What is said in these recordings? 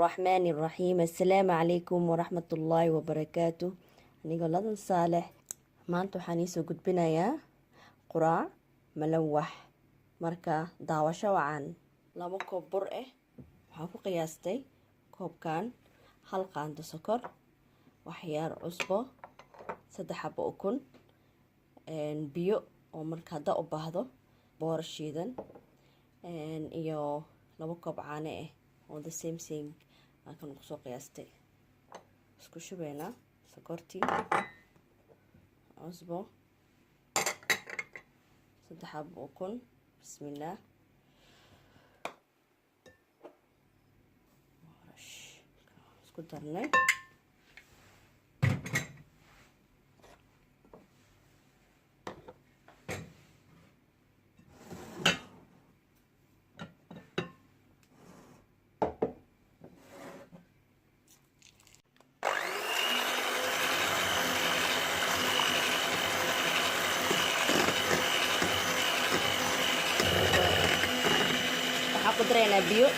الرحمن الرحيم. السلام عليكم ورحمة الله وبركاته. anigoo ladan saalex maanta waxaan iisoo gudbinayaa quraac malawax. marka daawasho wacan. 2 koob bur waxaan ku qiyaastay koobkan 1 qaando sokor, waxyaar cusbo, 3 xabo ukun, biyo oo marka hada u baahdo, boor shiidan, iyo 2 koob caano oo the same aan ku soo qiyaastay. isku shubayna sokortii, cusbo, 3 xabo ukun. bismillaah. isku darnay waxaan ku daraynaa biyo.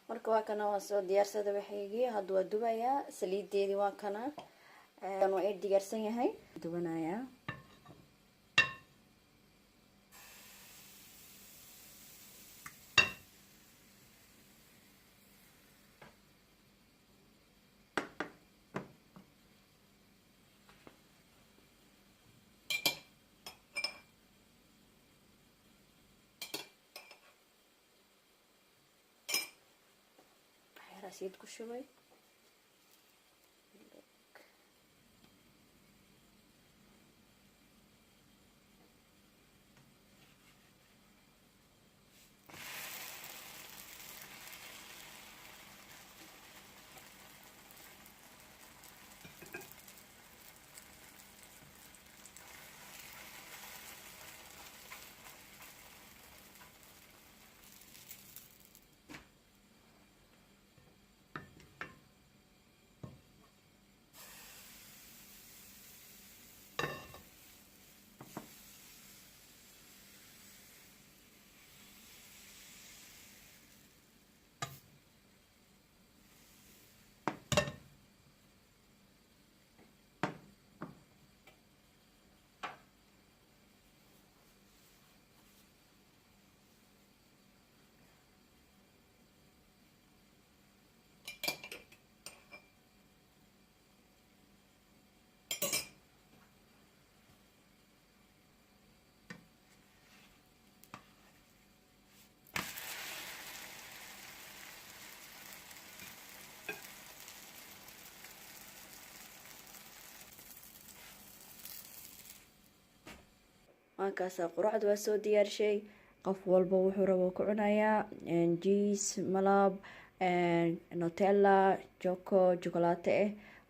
marka waa kana waa soo diyaarsada waxaygii. hadda waa dubayaa saliideedii. waa kana waa ay diyaarsan yahay. dubanayaa rasiid ku shubay. markaas quraacda waa soo diyaarshay. qof walba wuxuu rabo ku cunayaa jiis, malab, nutella, chocolate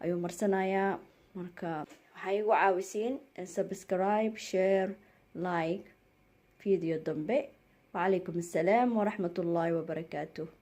ayuu marsanayaa. marka waxay igu caawisiin subscribe, share, like video dambe. وعليكم السلام ورحمة الله وبركاته.